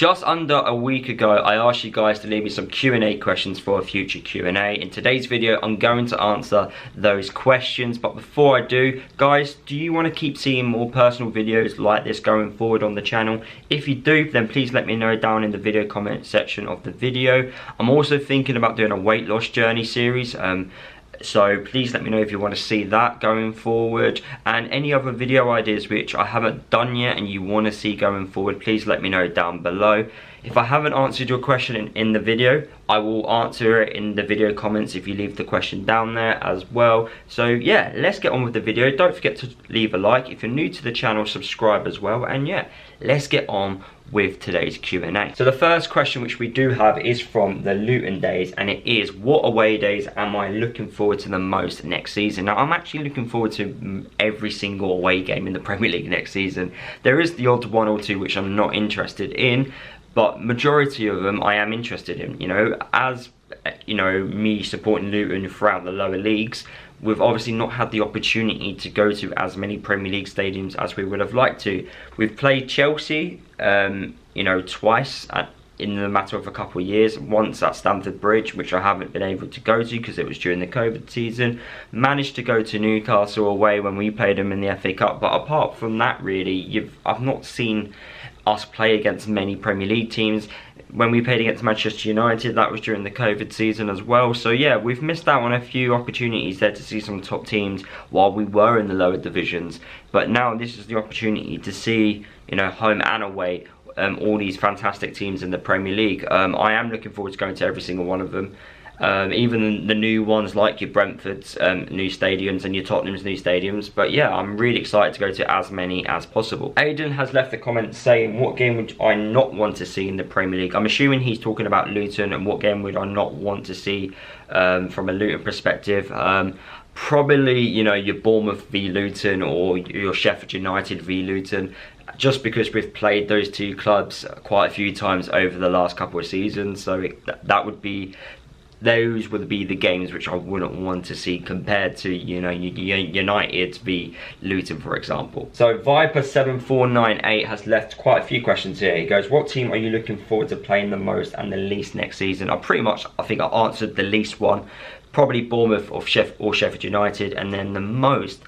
Just under a week ago, I asked you guys to leave me some Q&A questions for a future Q&A. In today's video, I'm going to answer those questions. But before I do, guys, do you want to keep seeing more personal videos like this going forward on the channel? If you do, then please let me know down in the video comment section of the video. I'm also thinking about doing a weight loss journey series. So please let me know if you want to see that going forward, and any other video ideas which I haven't done yet and you want to see going forward, please let me know down below. If I haven't answered your question in the video, I will answer it in the video comments if you leave the question down there as well. So yeah, let's get on with the video. Don't forget to leave a like. If you're new to the channel, subscribe as well. And yeah, let's get on with today's Q&A. So the first question which we do have is from the Luton days, and it is, what away days am I looking forward to the most next season? Now, I'm actually looking forward to every single away game in the Premier League next season. There is the odd one or two which I'm not interested in, but majority of them I am interested in. You know, as you know, me supporting Luton throughout the lower leagues, we've obviously not had the opportunity to go to as many Premier League stadiums as we would have liked to. We've played Chelsea, you know, twice in the matter of a couple of years. Once at Stamford Bridge, which I haven't been able to go to because it was during the COVID season. Managed to go to Newcastle away when we played them in the FA Cup, but apart from that, really, I've not seen us play against many Premier League teams. When we played against Manchester United, that was during the COVID season as well. So yeah, we've missed out on a few opportunities there to see some top teams while we were in the lower divisions. But now this is the opportunity to see, you know, home and away, all these fantastic teams in the Premier League. I am looking forward to going to every single one of them. Even the new ones like your Brentford's new stadiums and your Tottenham's new stadiums. But yeah, I'm really excited to go to as many as possible. Aidan has left a comment saying, what game would I not want to see in the Premier League? I'm assuming he's talking about Luton, and what game would I not want to see from a Luton perspective. Probably, you know, your Bournemouth v Luton or your Sheffield United v Luton, just because we've played those two clubs quite a few times over the last couple of seasons. So those would be the games which I wouldn't want to see compared to, you know, United v Luton, for example. So Viper7498 has left quite a few questions here. He goes, what team are you looking forward to playing the most and the least next season? I think I answered the least one. Probably Bournemouth or Sheffield United, and then the most,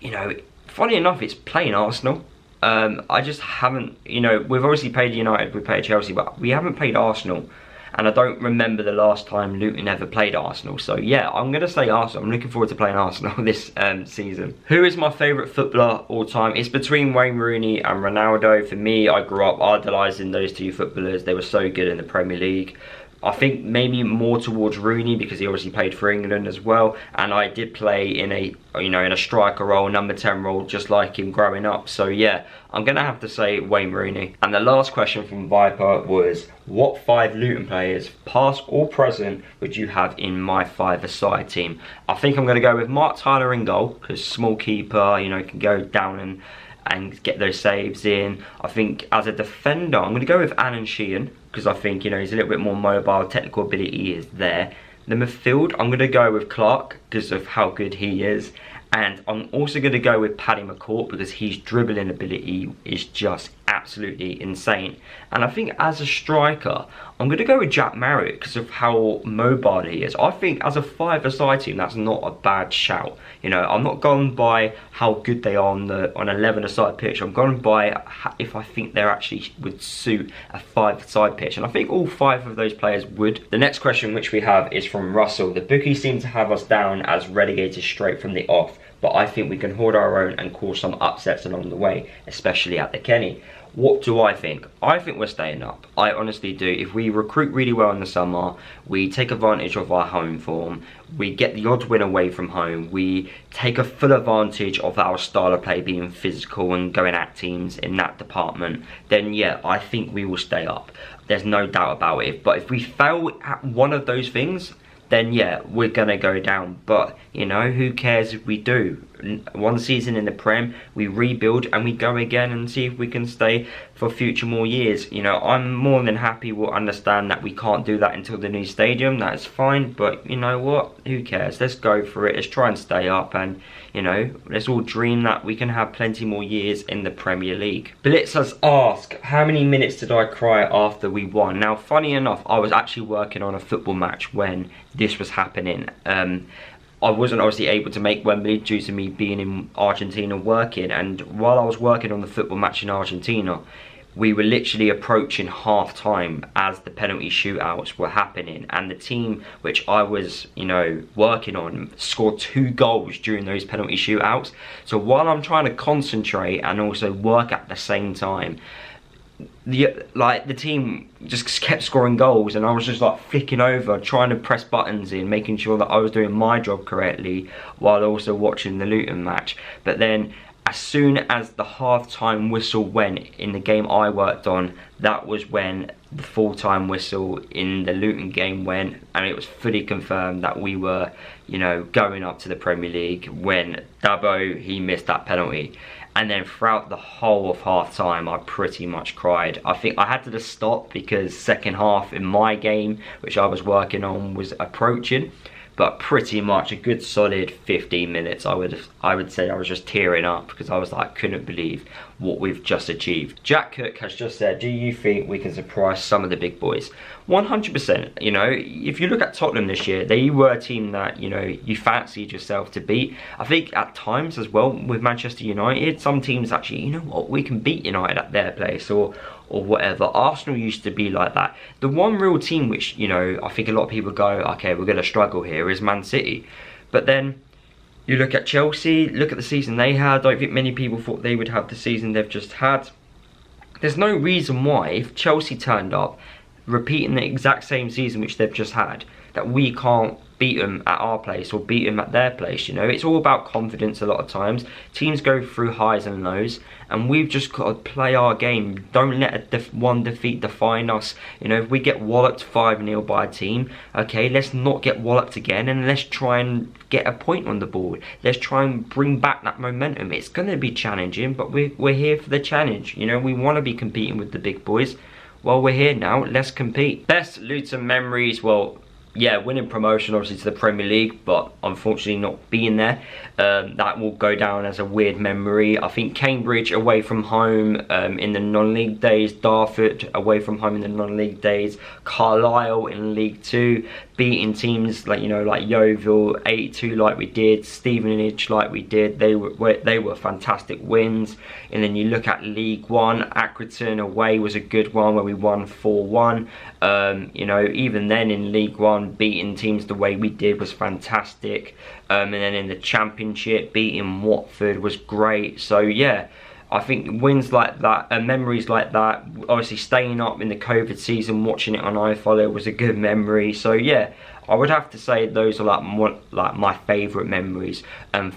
you know, funny enough, it's playing Arsenal. I just haven't, you know, we've obviously played United, we've played Chelsea, but we haven't played Arsenal. And I don't remember the last time Luton ever played Arsenal. So yeah, I'm going to say Arsenal. I'm looking forward to playing Arsenal this season. Who is my favourite footballer all time? It's between Wayne Rooney and Ronaldo. For me, I grew up idolising those two footballers. They were so good in the Premier League. I think maybe more towards Rooney because he obviously played for England as well, and I did play in a, you know, in a striker role, number 10 role, just like him growing up. So yeah, I'm gonna have to say Wayne Rooney. And the last question from Viper was, what 5 Luton players, past or present, would you have in my 5-a-side team? I think I'm gonna go with Mark Tyler in goal, because small keeper, you know, can go down and get those saves in. I think as a defender, I'm going to go with Alan Sheehan, because I think, you know, he's a little bit more mobile, technical ability is there. The midfield, I'm going to go with Clark, because of how good he is. And I'm also going to go with Paddy McCourt, because his dribbling ability is just absolutely insane. And I think as a striker, I'm going to go with Jack Marriott because of how mobile he is. I think as a 5-a-side team, that's not a bad shout. You know, I'm not going by how good they are on 11-a-side pitch. I'm going by if I think they actually would suit a 5-a-side pitch. And I think all 5 of those players would. The next question which we have is from Russell. The bookies seem to have us down as relegated straight from the off, but I think we can hold our own and cause some upsets along the way, especially at the Kenny. What do I think? I think we're staying up. I honestly do. If we recruit really well in the summer, we take advantage of our home form, we get the odd win away from home, we take a full advantage of our style of play being physical and going at teams in that department, then yeah, I think we will stay up. There's no doubt about it. But if we fail at one of those things, then yeah, we're gonna go down. But you know, who cares if we do? one season in the Prem, we rebuild and we go again and see if we can stay for future more years. You know, I'm more than happy, we'll understand that we can't do that until the new stadium, that's fine, but you know what, who cares, let's go for it, let's try and stay up, and you know, let's all dream that we can have plenty more years in the Premier League. Blitz has asked, how many minutes did I cry after we won? Now, funny enough, I was actually working on a football match when this was happening. I wasn't obviously able to make Wembley due to me being in Argentina working, and while I was working on the football match in Argentina, we were literally approaching half time as the penalty shootouts were happening, and the team which I was, you know, working on scored 2 goals during those penalty shootouts. So while I'm trying to concentrate and also work at the same time, the team just kept scoring goals, and I was just like flicking over, trying to press buttons in, making sure that I was doing my job correctly while also watching the Luton match. But then as soon as the half-time whistle went in the game I worked on, that was when the full-time whistle in the Luton game went, and it was fully confirmed that we were, you know, going up to the Premier League when Dabo, he missed that penalty. And then throughout the whole of half-time, I pretty much cried. I think I had to just stop because second half in my game, which I was working on, was approaching. But pretty much a good solid 15 minutes, I would say I was just tearing up because I was like, I couldn't believe what we've just achieved. Jack Cook has just said, do you think we can surprise some of the big boys? 100%. You know, if you look at Tottenham this year, they were a team that, you know, you fancied yourself to beat. I think at times as well with Manchester United, some teams actually, you know what, we can beat United at their place or whatever. Arsenal used to be like that. The one real team which, you know, I think a lot of people go, okay, we're going to struggle here, is Man City. But then you look at Chelsea, look at the season they had. I don't think many people thought they would have the season they've just had. There's no reason why, if Chelsea turned up, repeating the exact same season which they've just had, that we can't beat them at our place or beat them at their place. You know, it's all about confidence a lot of times. Teams go through highs and lows, and we've just got to play our game. Don't let one defeat define us. You know, if we get walloped 5-0 by a team, okay, let's not get walloped again, and let's try and get a point on the board. Let's try and bring back that momentum. It's going to be challenging, but we're here for the challenge. You know, we want to be competing with the big boys. Well, we're here now, let's compete. Best Luton memories, well, yeah, winning promotion obviously to the Premier League, but unfortunately not being there. That will go down as a weird memory. I think Cambridge away from home in the non-league days, Dartford away from home in the non-league days, Carlisle in League 2, beating teams like, you know, like Yeovil 82 like we did, Stevenage like we did. They were fantastic wins. And then you look at League 1, Accrington away was a good one where we won 4-1. You know, even then in League 1, beating teams the way we did was fantastic. And then in the Championship, beating Watford was great. So yeah, I think wins like that and memories like that, obviously staying up in the COVID season, watching it on iFollow was a good memory. So yeah, I would have to say those are like my favourite memories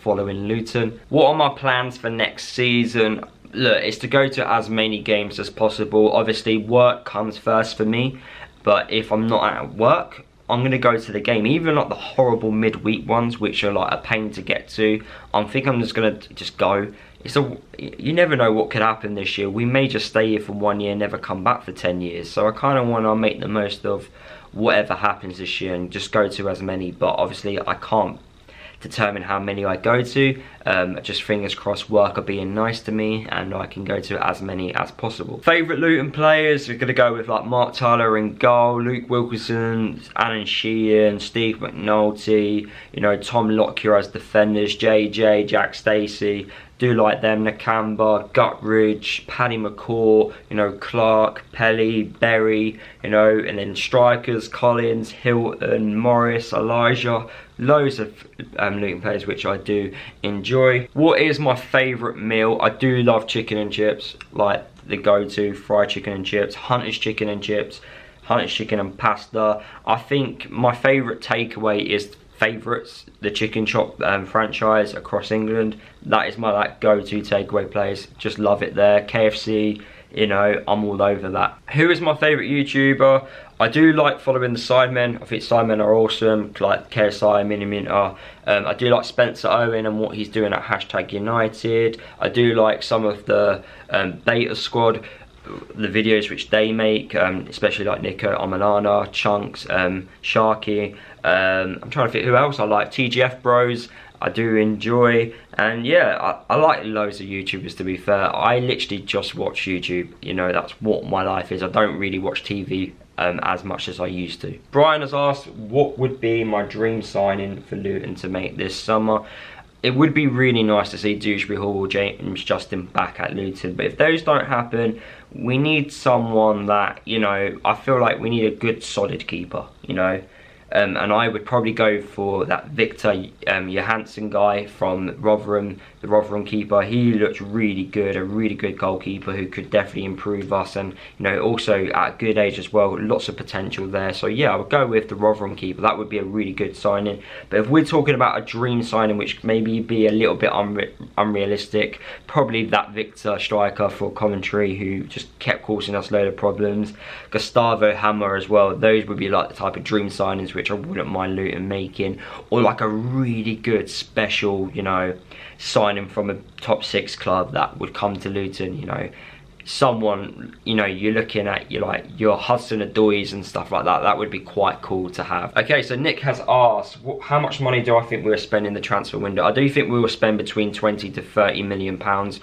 following Luton. What are my plans for next season? Look, it's to go to as many games as possible. Obviously work comes first for me, but if I'm not at work, I'm going to go to the game, even like the horrible midweek ones which are like a pain to get to. I think I'm just going to go. You never know what could happen this year. We may just stay here for 1 year, never come back for 10 years. So I kind of want to make the most of whatever happens this year and just go to as many. But obviously I can't determine how many I go to. Just fingers crossed work are being nice to me and I can go to as many as possible. Favourite Luton players, we're going to go with like Mark Tyler in goal, Luke Wilkinson, Alan Sheehan, Steve McNulty, you know, Tom Lockyer as defenders, JJ, Jack Stacey. Do like them, Nakamba, Gutridge, Paddy McCaw, you know, Clark, Pelly, Berry, you know, and then strikers, Collins, Hilton, Morris, Elijah, loads of Luton players which I do enjoy. What is my favourite meal? I do love chicken and chips, like the go-to fried chicken and chips, Hunter's chicken and chips, Hunter's chicken and pasta. I think my favourite takeaway is favourites, the chicken chop franchise across England. That is my like go-to takeaway place. Just love it there. KFC you know, I'm all over that. Who is my favourite YouTuber? I do like following the Sidemen. I think Sidemen are awesome, like KSI, Mini Minter. I do like Spencer Owen and what he's doing at #United. I do like some of the Beta Squad, the videos which they make, especially like Nico Amalana, Chunks, Sharky. I'm trying to think who else I like. TGF Bros, I do enjoy, and yeah, I like loads of YouTubers, to be fair. I literally just watch YouTube, you know, that's what my life is. I don't really watch TV as much as I used to. Brian has asked, what would be my dream signing for Luton to make this summer? It would be really nice to see Dewsbury Hall or James Justin back at Luton, but if those don't happen, we need someone that, you know, I feel like we need a good solid keeper, you know. And I would probably go for that Victor Johansson guy from Rotherham, the Rotherham keeper. He looks really good, a really good goalkeeper who could definitely improve us, and you know, also at a good age as well, lots of potential there. So yeah, I would go with the Rotherham keeper. That would be a really good signing. But if we're talking about a dream signing, which maybe be a little bit unrealistic, probably that Victor striker for Coventry, who just kept causing us a load of problems. Gustavo Hammer as well. Those would be like the type of dream signings which I wouldn't mind Luton making, or like a really good special, you know, signing from a top 6 club that would come to Luton, you know, someone, you know, you're looking at, you're like your Hudson-Odois and stuff like that. That would be quite cool to have. Okay, so Nick has asked, how much money do I think we'll spend in the transfer window? I do think we will spend between 20 to 30 million pounds.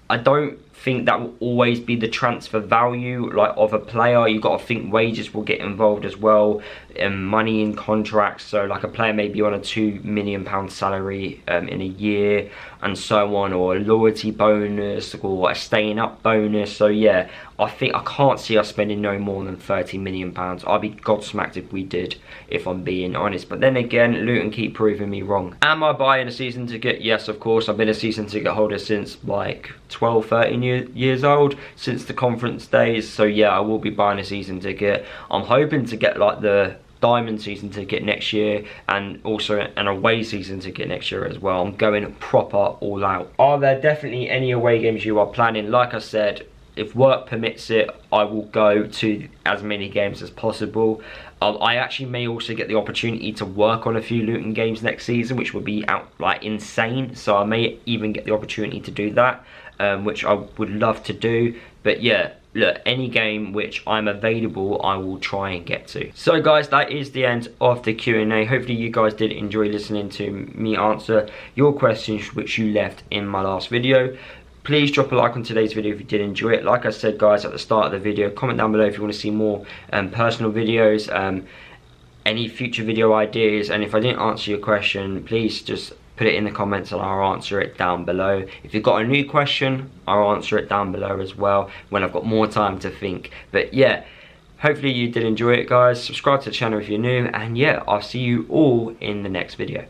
I don't think that will always be the transfer value like of a player. You've got to think wages will get involved as well, and money in contracts. So like a player may be on a £2 million salary in a year and so on, or a loyalty bonus or a staying up bonus. So yeah, I think I can't see us spending no more than £30 million. I'd be gobsmacked if we did, if I'm being honest. But then again, Luton keep proving me wrong. Am I buying a season ticket? Yes, of course. I've been a season ticket holder since like 12, 13 years old, since the conference days. So yeah, I will be buying a season ticket. I'm hoping to get like the diamond season ticket next year, and also an away season ticket next year as well. I'm going proper all out. Are there definitely any away games you are planning? Like I said, if work permits it, I will go to as many games as possible. I actually may also get the opportunity to work on a few Luton games next season, which would be like insane. So I may even get the opportunity to do that, which I would love to do. But yeah, look, any game which I'm available, I will try and get to. So guys, that is the end of the Q&A. Hopefully you guys did enjoy listening to me answer your questions which you left in my last video. Please drop a like on today's video if you did enjoy it. Like I said guys at the start of the video, comment down below if you want to see more personal videos, any future video ideas, and if I didn't answer your question, please just put it in the comments and I'll answer it down below. If you've got a new question, I'll answer it down below as well when I've got more time to think. But yeah, hopefully you did enjoy it guys. Subscribe to the channel if you're new, and yeah, I'll see you all in the next video.